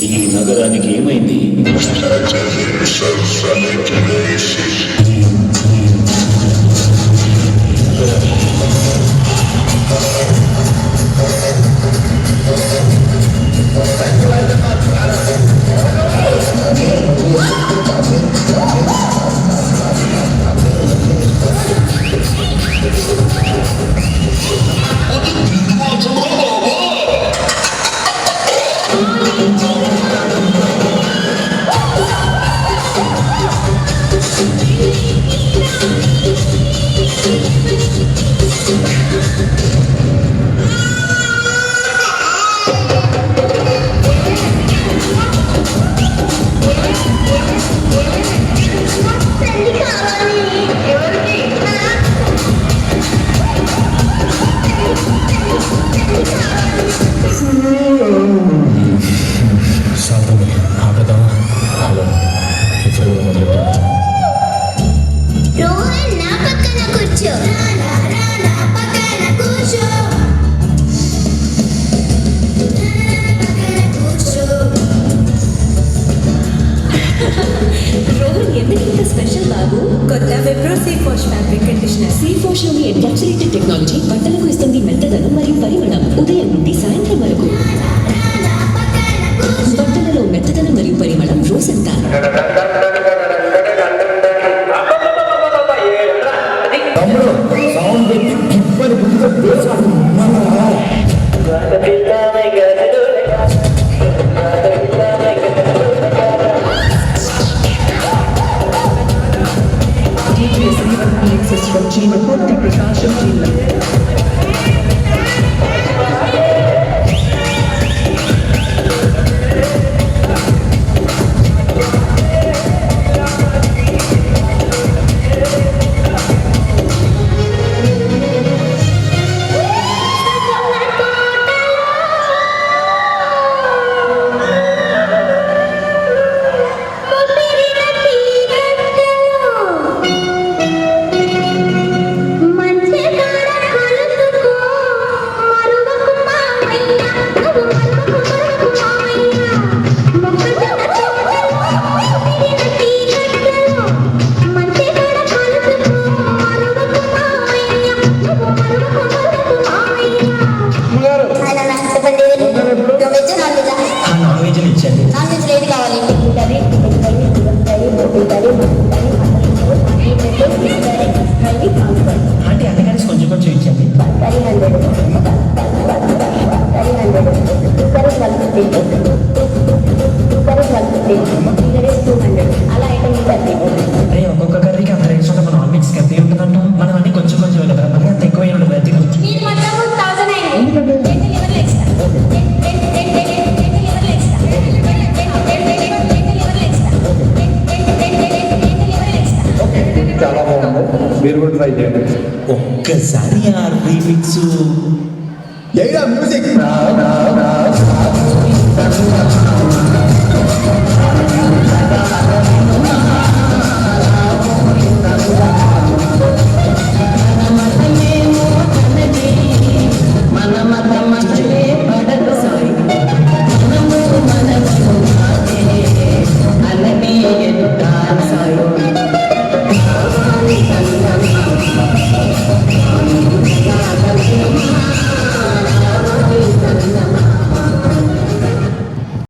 ఈ నగరానికి ఏమైంది? కొత్త విప్రో సీఫోష్ ఫ్యాబ్రిక్ కండిషనర్. సీఫోష్ లోని ఎన్క్యాప్సులేటెడ్ టెక్నాలజీ బట్టలకు ఇస్తుంది మెత్తదనం మరియు పరిమళం. ఉదయం నుండి సాయంత్రం వరకు బట్టలలో మెత్తదనం మరియు పరిమళం రోజంతా. from Team Kurti Prakasham Team. Aunty అందుకని కొంచెం కొంచెం ఇచ్చింది. అరే ఒక్కొక్క కర్రీకి అంత రేట్స్ ఉంటే మన నాన్ వెజ్ కర్రీ ఉంటుందంట. మనం అన్ని కొంచెం కొంచెం కదా మరి అంత ఎక్కువ ఉండదు. చాలా బాగుంది, మీరు కూడా ట్రై చేయండి ఒక్కసారి ఆ రీమిక్స్ మ్యూజిక్